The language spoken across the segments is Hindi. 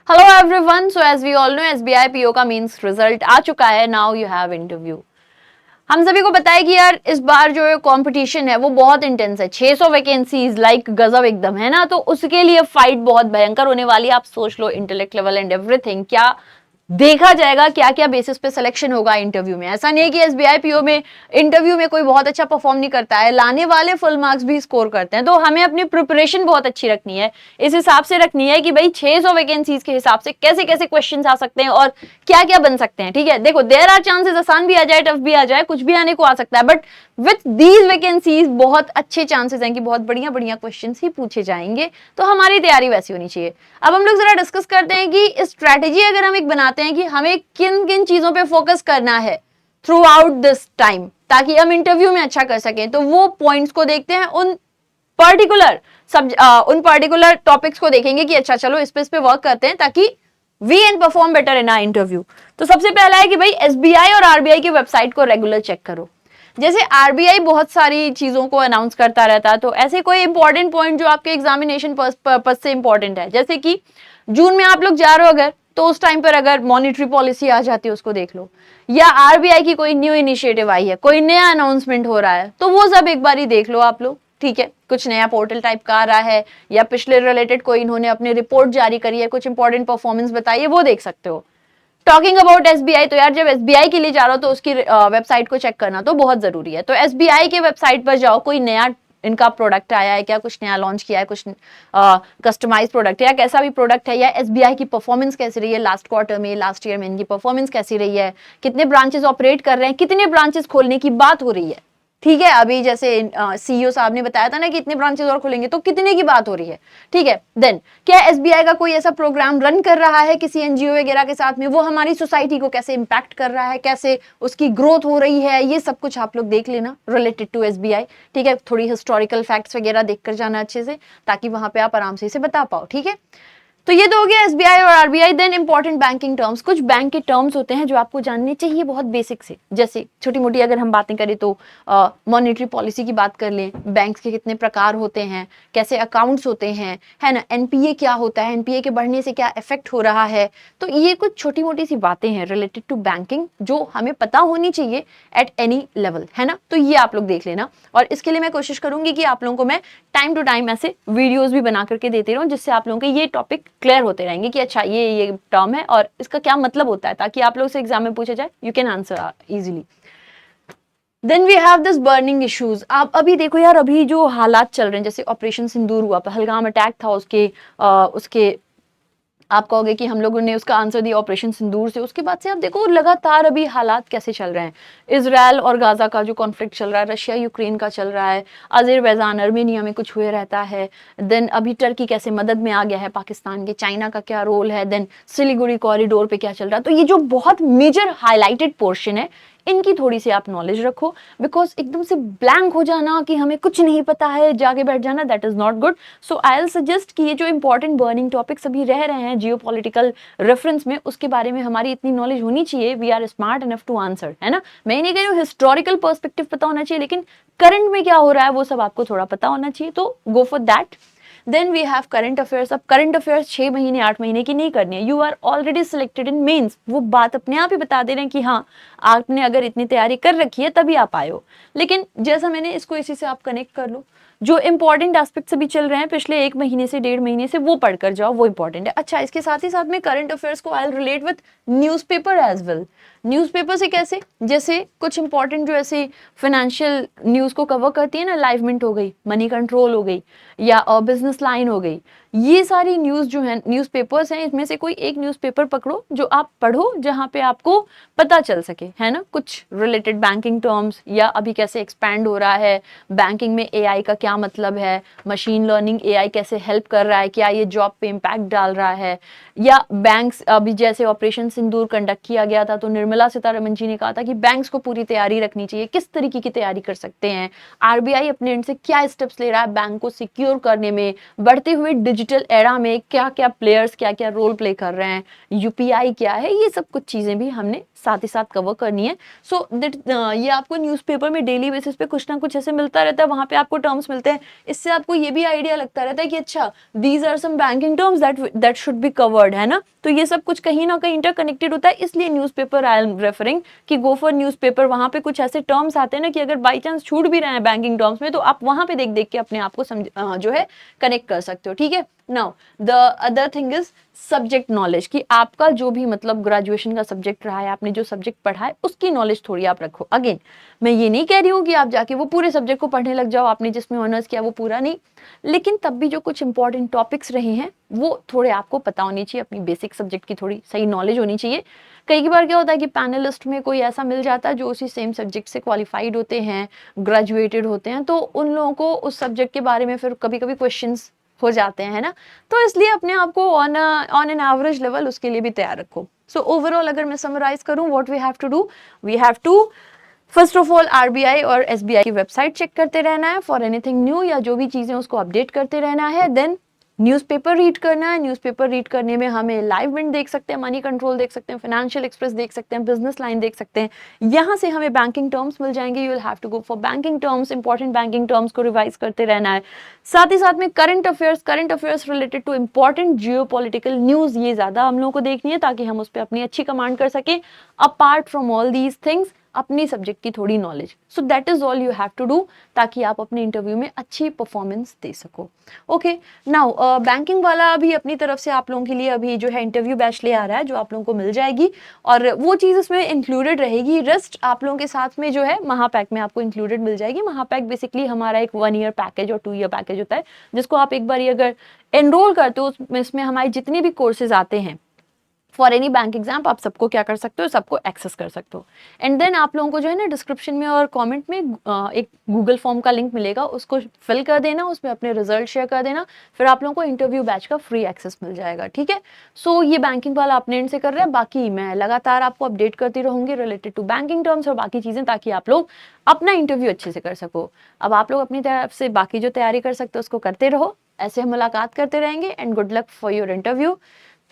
Hello everyone, so as we all know SBI PO का मींस रिजल्ट आ चुका है। Now you have interview. हम सभी को पता है कि यार इस बार जो कंपटीशन है वो बहुत इंटेंस है। 600 वैकेंसीज, लाइक गजब एकदम, है ना। तो उसके लिए फाइट बहुत भयंकर होने वाली है। आप सोच लो, इंटेलेक्ट लेवल एंड एवरीथिंग क्या देखा जाएगा, क्या क्या बेसिस पे सिलेक्शन होगा इंटरव्यू में। ऐसा नहीं है कि एसबीआई पीओ में इंटरव्यू में कोई बहुत अच्छा परफॉर्म नहीं करता है, लाने वाले फुल मार्क्स भी स्कोर करते हैं। तो हमें अपनी प्रिपरेशन बहुत अच्छी रखनी है, इस हिसाब से रखनी है कि भाई 600 वैकेंसीज के हिसाब से कैसे कैसे क्वेश्चंस आ सकते हैं और क्या क्या बन सकते हैं। ठीक है, देखो, देयर आर चांसेस आसान भी आ जाए, टफ भी आ जाए, कुछ भी आने को आ सकता है, बट विथ दीज वैकेंसीज बहुत अच्छे चांसेस हैं कि बहुत बढ़िया बढ़िया क्वेश्चंस ही पूछे जाएंगे। तो हमारी तैयारी वैसी होनी चाहिए। अब हम लोग जरा डिस्कस करते हैं कि स्ट्रैटेजी अगर हम एक बनाते हैं कि हमें किन किन चीजों पे फोकस करना है थ्रू आउट दिस टाइम, ताकि हम इंटरव्यू में अच्छा कर सकें, तो वो पॉइंट्स को देखते हैं। उन पर्टिकुलर टॉपिक्स को देखेंगे कि अच्छा चलो इस पे वर्क करते हैं ताकि we and perform better in our interview. तो सबसे पहला है कि भाई एसबीआई और आरबीआई की वेबसाइट को रेगुलर चेक करो। जैसे आरबीआई बहुत सारी चीजों को अनाउंस करता रहता है, तो ऐसे कोई इंपॉर्टेंट पॉइंट जो आपके एग्जामिनेशन पर्पस से इंपॉर्टेंट है, जैसे कि जून में आप लोग जा रहे हो अगर, तो उस टाइम पर अगर मॉनेटरी पॉलिसी आ जाती है उसको देख लो, या आरबीआई की कोई न्यू इनिशिएटिव आई है, कोई नया अनाउंसमेंट हो रहा है, तो वो सब एक बार ही देख लो आप लोग। ठीक है, कुछ नया पोर्टल टाइप का आ रहा है या पिछले रिलेटेड कोई इन्होंने अपनी रिपोर्ट जारी करी है, कुछ इंपॉर्टेंट परफॉर्मेंस बताई है, वो देख सकते हो। टॉकिंग अबाउट एसबीआई, तो यार जब एसबीआई के लिए जा रहा हो तो उसकी वेबसाइट को चेक करना तो बहुत जरूरी है। तो एसबीआई के वेबसाइट पर जाओ, कोई नया इनका प्रोडक्ट आया है क्या, कुछ नया लॉन्च किया है, कुछ कस्टमाइज प्रोडक्ट है या कैसा भी प्रोडक्ट है, या एसबीआई की परफॉर्मेंस कैसी रही है लास्ट क्वार्टर में, लास्ट ईयर में इनकी परफॉर्मेंस कैसी रही है, कितने ब्रांचेस ऑपरेट कर रहे हैं, कितने ब्रांचेस खोलने की बात हो रही है। ठीक है, अभी जैसे सीईओ साहब ने बताया था ना कि इतने ब्रांचेस और खुलेंगे, तो कितने की बात हो रही है। ठीक है, देन क्या एसबीआई का कोई ऐसा प्रोग्राम रन कर रहा है किसी एनजीओ वगैरह के साथ में, वो हमारी सोसाइटी को कैसे इंपैक्ट कर रहा है, कैसे उसकी ग्रोथ हो रही है, ये सब कुछ आप लोग देख लेना रिलेटेड टू एसबीआई। ठीक है, थोड़ी हिस्टोरिकल फैक्ट्स वगैरह देखकर जाना अच्छे से, ताकि वहां पे आप आराम से इसे बता पाओ। ठीक है, तो ये तो हो गया एसबीआई और RBI. Then important banking terms, कुछ बैंक के टर्म्स होते हैं जो आपको जानने चाहिए बहुत बेसिक से। जैसे छोटी मोटी अगर हम बातें करें तो मॉनेटरी पॉलिसी की बात कर लें, बैंक्स के कितने प्रकार होते हैं, कैसे अकाउंट्स होते हैं, है ना, एनपीए क्या होता है, एनपीए के बढ़ने से क्या इफेक्ट हो रहा है। तो ये कुछ छोटी मोटी सी बातें हैं रिलेटेड टू बैंकिंग जो हमें पता होनी चाहिए एट एनी लेवल, है ना। तो ये आप लोग देख लेना, और इसके लिए मैं कोशिश करूंगी कि आप लोगों को मैं टाइम टू टाइम ऐसे वीडियोस भी बना करके देती रहूं, जिससे आप लोगों के ये टॉपिक क्लियर होते रहेंगे कि अच्छा ये टर्म है और इसका क्या मतलब होता है, ताकि आप लोग से एग्जाम में पूछा जाए you can answer easily. Then we have this burning issues. आप अभी देखो यार, अभी जो हालात चल रहे हैं, जैसे ऑपरेशन सिंदूर हुआ, पहलगाम अटैक था, उसके आप कहोगे कि हम लोगों ने उसका आंसर दिया ऑपरेशन सिंदूर से। उसके बाद से आप देखो लगातार अभी हालात कैसे चल रहे हैं। इजराइल और गाजा का जो कॉन्फ्लिक्ट चल रहा है, रशिया यूक्रेन का चल रहा है, अजरबैजान अर्मेनिया में कुछ हुए रहता है। देन अभी टर्की कैसे मदद में आ गया है पाकिस्तान के, चाइना का क्या रोल है, देन सिलीगुड़ी कॉरिडोर पे क्या चल रहा है। तो ये जो बहुत मेजर हाईलाइटेड पोर्शन है, इनकी थोड़ी सी आप नॉलेज रखो, बिकॉज एकदम से ब्लैंक हो जाना कि हमें कुछ नहीं पता है, जाके बैठ जाना, that is not good. So I will suggest कि ये जो इंपॉर्टेंट बर्निंग टॉपिक्स अभी रह रहे हैं जियो पॉलिटिकल रेफरेंस में, उसके बारे में हमारी इतनी नॉलेज होनी चाहिए, we are smart enough to answer, है ना। मैं नहीं कह रही हूँ हिस्टोरिकल पर्सपेक्टिव पता होना चाहिए, लेकिन करंट में क्या हो रहा है वो सब आपको थोड़ा पता होना चाहिए, तो go for that. Then we have current affairs. अब करंट अफेयर्स 6 महीने 8 महीने की नहीं करनी है, you are already selected in mains. वो बात अपने आप ही बता दे रहे हैं कि हाँ, आपने अगर इतनी तैयारी कर रखी है तभी आप आए हो। लेकिन जैसा मैंने इसको इसी से आप कनेक्ट कर लो, जो इंपॉर्टेंट एस्पेक्ट्स अभी चल रहे हैं पिछले 1 महीने से 1.5 महीने से, वो पढ़कर जाओ, वो इंपॉर्टेंट है। अच्छा, इसके साथ ही साथ में करंट अफेयर्स को I will relate with newspaper as well. Newspaper से कैसे, जैसे कुछ इंपॉर्टेंट जो ऐसे फाइनेंशियल न्यूज़ को कवर करती है ना, लाइव मिंट हो गई, मनी कंट्रोल हो गई, या बिजनेस लाइन हो गई, ये सारी न्यूज़ जो है न्यूज़पेपर्स हैं, इसमें से कोई एक न्यूज़पेपर पकड़ो जो आप पढ़ो, जहां पे आपको पता चल सके, है ना, कुछ रिलेटेड बैंकिंग टर्म्स, या अभी कैसे एक्सपैंड हो रहा है बैंकिंग में एआई का क्या मतलब है, मशीन लर्निंग एआई कैसे हेल्प कर रहा है, क्या ये जॉब पे इम्पैक्ट डाल रहा है, या बैंक्स अभी जैसे ऑपरेशन सिंदूर कंडक्ट किया गया था, तो निर्मला सीतारमण जी ने कहा था कि बैंक्स को पूरी तैयारी रखनी चाहिए, किस तरीके की तैयारी कर सकते हैं, आरबीआई अपने एंड से क्या स्टेप्स ले रहा है बैंक को सिक्योर करने में, बढ़ते हुए डिजिटल एरा में क्या क्या प्लेयर्स क्या क्या रोल प्ले कर रहे हैं, यूपीआई क्या है, ये सब कुछ चीज़ें भी हमने साथ ही साथ कवर करनी है। सो दैट ये आपको न्यूज़पेपर में डेली बेसिस पे कुछ ना कुछ ऐसे मिलता रहता है, वहाँ पे आपको टर्म्स मिलते हैं, इससे आपको ये भी आइडिया लगता रहता है कि अच्छा these are some banking terms that should be covered, है ना। तो ये सब कुछ कहीं ना कहीं इंटरकनेक्टेड होता है, इसलिए न्यूज़पेपर आई एम रेफरिंग कि गो फॉर न्यूज़पेपर। वहाँ पे कुछ ऐसे टर्म्स आते हैं ना कि अगर बाई चांस छूट भी रहे हैं बैंकिंग टर्म्स में, तो आप वहाँ पे देख देख के अपने आप को जो है कनेक्ट कर सकते हो, ठीक है। Now the other thing is subject knowledge, कि आपका जो भी मतलब ग्रेजुएशन का सब्जेक्ट रहा है, आपने जो सब्जेक्ट पढ़ा है उसकी नॉलेज थोड़ी आप रखो। अगेन मैं ये नहीं कह रही हूँ कि आप जाके वो पूरे सब्जेक्ट को पढ़ने लग जाओ, आपने जिसमें ऑनर्स किया वो पूरा नहीं, लेकिन तब भी जो कुछ इंपॉर्टेंट टॉपिक्स रहे हैं वो थोड़े आपको पता होनी चाहिए, अपनी बेसिक सब्जेक्ट की थोड़ी सही नॉलेज होनी चाहिए। कई बार क्या होता है कि पैनलिस्ट में कोई ऐसा मिल जाता है जो उसी सेम सब्जेक्ट से क्वालिफाइड होते हैं, ग्रेजुएटेड होते हैं, तो उन लोगों को उस सब्जेक्ट के बारे में फिर कभी कभी क्वेश्चंस हो जाते हैं, है ना। तो इसलिए अपने आप को ऑन एन एवरेज लेवल उसके लिए भी तैयार रखो। सो ओवरऑल अगर मैं समराइज करूं, what we have to do, we have to first of all RBI और एसबीआई की वेबसाइट चेक करते रहना है फॉर एनीथिंग न्यू, या जो भी चीजें उसको अपडेट करते रहना है। देन न्यूज़पेपर रीड करना है, न्यूज़पेपर रीड करने में हमें लाइव मिंट देख सकते हैं, मनी कंट्रोल देख सकते हैं, फाइनेंशियल एक्सप्रेस देख सकते हैं, बिजनेस लाइन देख सकते हैं, यहाँ से हमें बैंकिंग टर्म्स मिल जाएंगे। You will have to go for banking terms, important banking terms को रिवाइज करते रहना है। साथ ही साथ में current affairs related to important geopolitical news, ये ज़्यादा हम लोगों को देखनी है ताकि हम उस पर अपनी अच्छी कमांड कर सकें। Apart from all these things अपनी सब्जेक्ट की थोड़ी knowledge, so that is all you have to do, ताकि आप अपने इंटरव्यू में अच्छी परफॉर्मेंस दे सको। ओके, नाउ बैंकिंग वाला भी अपनी तरफ से आप लोगों के लिए अभी जो है इंटरव्यू बैच ले आ रहा है, जो आप लोगों को मिल जाएगी, और वो चीज़ इसमें इंक्लूडेड रहेगी। रेस्ट आप लोगों के साथ में जो है महापैक में आपको इंक्लूडेड मिल जाएगी। महापैक बेसिकली हमारा एक 1 ईयर पैकेज और 2 ईयर पैकेज होता है, जिसको आप एक बार अगर एनरोल करते हो, इसमें हमारे जितने भी कोर्सेज आते हैं फॉर एनी बैंक एग्जाम, आप सबको क्या कर सकते हो, सबको एक्सेस कर सकते हो। एंड देन आप लोगों को जो है ना डिस्क्रिप्शन में और कमेंट में एक गूगल फॉर्म का लिंक मिलेगा, उसको फिल कर देना, उसमें अपने रिजल्ट शेयर कर देना, फिर आप लोगों को इंटरव्यू बैच का फ्री एक्सेस मिल जाएगा, ठीक है। सो ये बैंकिंग वाला अपने एंड से कर रहे हैं, बाकी मैं लगातार आपको अपडेट करती रहूंगी रिलेटेड टू बैंकिंग टर्म्स और बाकी चीज़ें, ताकि आप लोग अपना इंटरव्यू अच्छे से कर सको। अब आप लोग अपनी तरफ से बाकी जो तैयारी कर सकते हो उसको करते रहो, ऐसे हम मुलाकात करते रहेंगे। And good luck for your interview.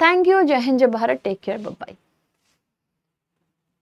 Thank you. जय हिंद, जय Bharat, take care, bye bye.